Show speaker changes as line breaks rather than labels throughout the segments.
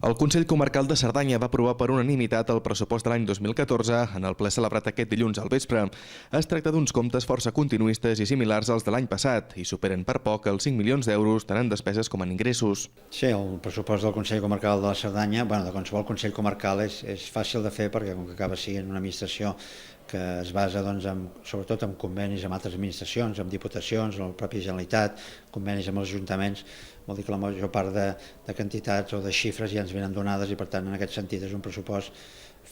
El Consell Comarcal de Cerdanya va aprovar per unanimitat el pressupost de l'any 2014 en el ple celebrat aquest dilluns al vespre. Es tracta d'uns comptes força continuistes i similars als de l'any passat i superen per poc els 5 milions d'euros tant en despeses com en ingressos.
Sí, el pressupost del Consell Comarcal de la Cerdanya, de qualsevol Consell Comarcal és fàcil de fer perquè com que acaba sent una administració que es basa sobretot en convenis amb altres administracions, amb diputacions, amb la pròpia Generalitat, convenis amb els ajuntaments, vol dir que la major part de quantitats o de xifres ja ens venen donades i per tant en aquest sentit és un pressupost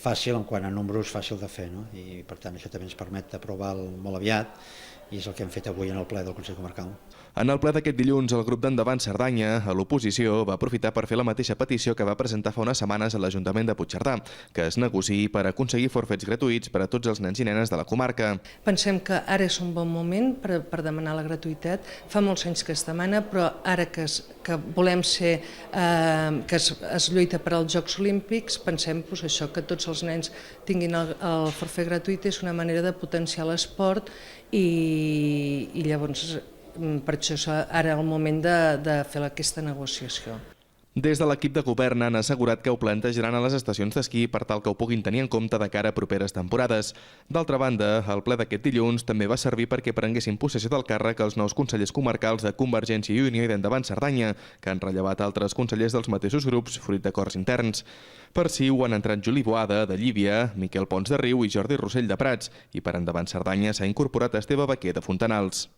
fàcil en quant a números, fàcil de fer, no? I per tant això també ens permet aprovar-lo molt aviat i és el que hem fet avui en el ple del Consell Comarcal.
En el ple d'aquest dilluns, el grup d'Endavant Cerdanya, a l'oposició, va aprofitar per fer la mateixa petició que va presentar fa unes setmanes a l'Ajuntament de Puigcerdà, que es negociï per aconseguir forfets gratuïts per a tots els nens i nenes de la comarca.
Pensem que ara és un bon moment per demanar la gratuïtat. Fa molts anys que es demana, però ara que volem ser, que es lluita per als Jocs Olímpics, pensem això, que tots els nens tinguin el forfet gratuït és una manera de potenciar l'esport i llavors per això és ara el moment de fer aquesta negociació.
Des de l'equip de govern han assegurat que ho plantejaran a les estacions d'esquí per tal que ho puguin tenir en compte de cara a properes temporades. D'altra banda, el ple d'aquest dilluns també va servir perquè prenguessin possessió del càrrec els nous consellers comarcals de Convergència i Unió i d'Endavant Cerdanya, que han rellevat altres consellers dels mateixos grups fruit d'acords interns. Per si ho han entrat Juli Boada, de Llívia, Miquel Pons de Riu i Jordi Rossell de Prats, i per Endavant Cerdanya s'ha incorporat Esteve Baquer de Fontanals.